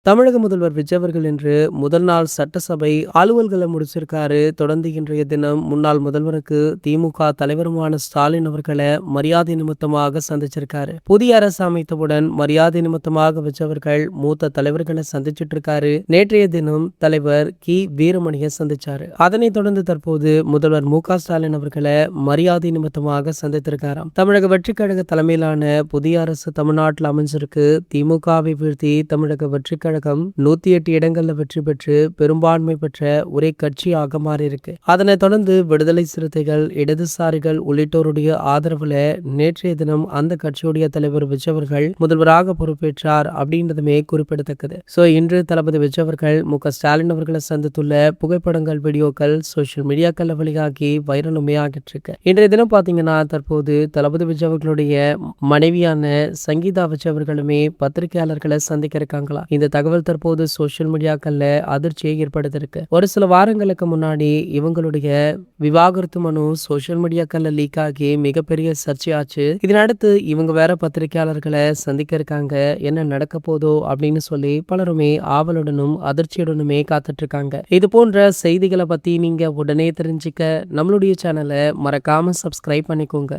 தமிழக முதல்வர் விஜய் அவர்கள் இன்று முதல் நாள் சட்டசபை அலுவல்களை முடிச்சிருக்காரு. தொடர்ந்து இன்றைய தினம் முன்னாள் முதல்வருக்கு திமுக தலைவருமான ஸ்டாலின் அவர்களை மரியாதை நிமித்தமாக சந்திச்சிருக்காரு. புதிய அரசு அமைத்தவுடன் மரியாதை நிமித்தமாக விஜய் அவர்கள் மூத்த தலைவர்களை சந்திச்சிட்டு இருக்காரு. நேற்றைய தினம் தலைவர் கி வீரமணியை சந்திச்சாரு. அதனைத் தொடர்ந்து தற்போது முதல்வர் மு.க. ஸ்டாலின் அவர்களை மரியாதை நிமித்தமாக சந்தித்திருக்காராம். தமிழக வெற்றிக் கழக தலைமையிலான புதிய அரசு தமிழ்நாட்டில் அமைஞ்சிருக்கு. திமுகவை வீழ்த்தி தமிழக வெற்றிக் கழகம் 108 இடங்கள்ல வெற்றி பெற்று பெரும்பான்மை பெற்ற ஒரே கட்சியாக மாறி இருக்கு. அதனைத் தொடர்ந்து விடுதலை சிறுத்தைகள், இடதுசாரிகள் உள்ளிட்டோருடைய ஆதரவுல நேற்றைய தினம் அந்த கட்சியுடைய தலைவர் விஜய் அவர்கள் முதல்வராக பொறுப்பேற்றார் அப்படின்றதுமே குறிப்பிடத்தக்கது. இன்று தளபதி விஜய் அவர்கள் மு.க. ஸ்டாலின் அவர்களை சந்தித்துள்ள புகைப்படங்கள், வீடியோக்கள் சோசியல் மீடியாக்கள் வெளியாகி வைரலுமே ஆகிட்டு இருக்கு. இன்றைய தினம் பாத்தீங்கன்னா தற்போது தளபதி விஜய் அவர்களுடைய மனைவியான சங்கீதா விஜய் அவர்களுமே பத்திரிகையாளர்களை சந்திக்க இருக்காங்களா. இந்த தகவல் தற்போது சோசியல் மீடியாக்கள்ல அதிர்ச்சியை ஏற்படுத்திருக்கு. ஒரு சில வாரங்களுக்கு முன்னாடி இவங்களுடைய விவாகரத்து மனு சோசியல் மீடியாக்கள்ல லீக் ஆகி மிகப்பெரிய சர்ச்சையாச்சு. இதனடுத்து இவங்க வேற பத்திரிகையாளர்களை சந்திக்க இருக்காங்க. என்ன நடக்க போதோ அப்படின்னு சொல்லி பலருமே ஆவலுடனும் அதிர்ச்சியுடனுமே காத்துட்டு இருக்காங்க. இது போன்ற செய்திகளை பத்தி நீங்க உடனே தெரிஞ்சுக்க நம்மளுடைய சேனலை மறக்காம சப்ஸ்கிரைப் பண்ணிக்கோங்க.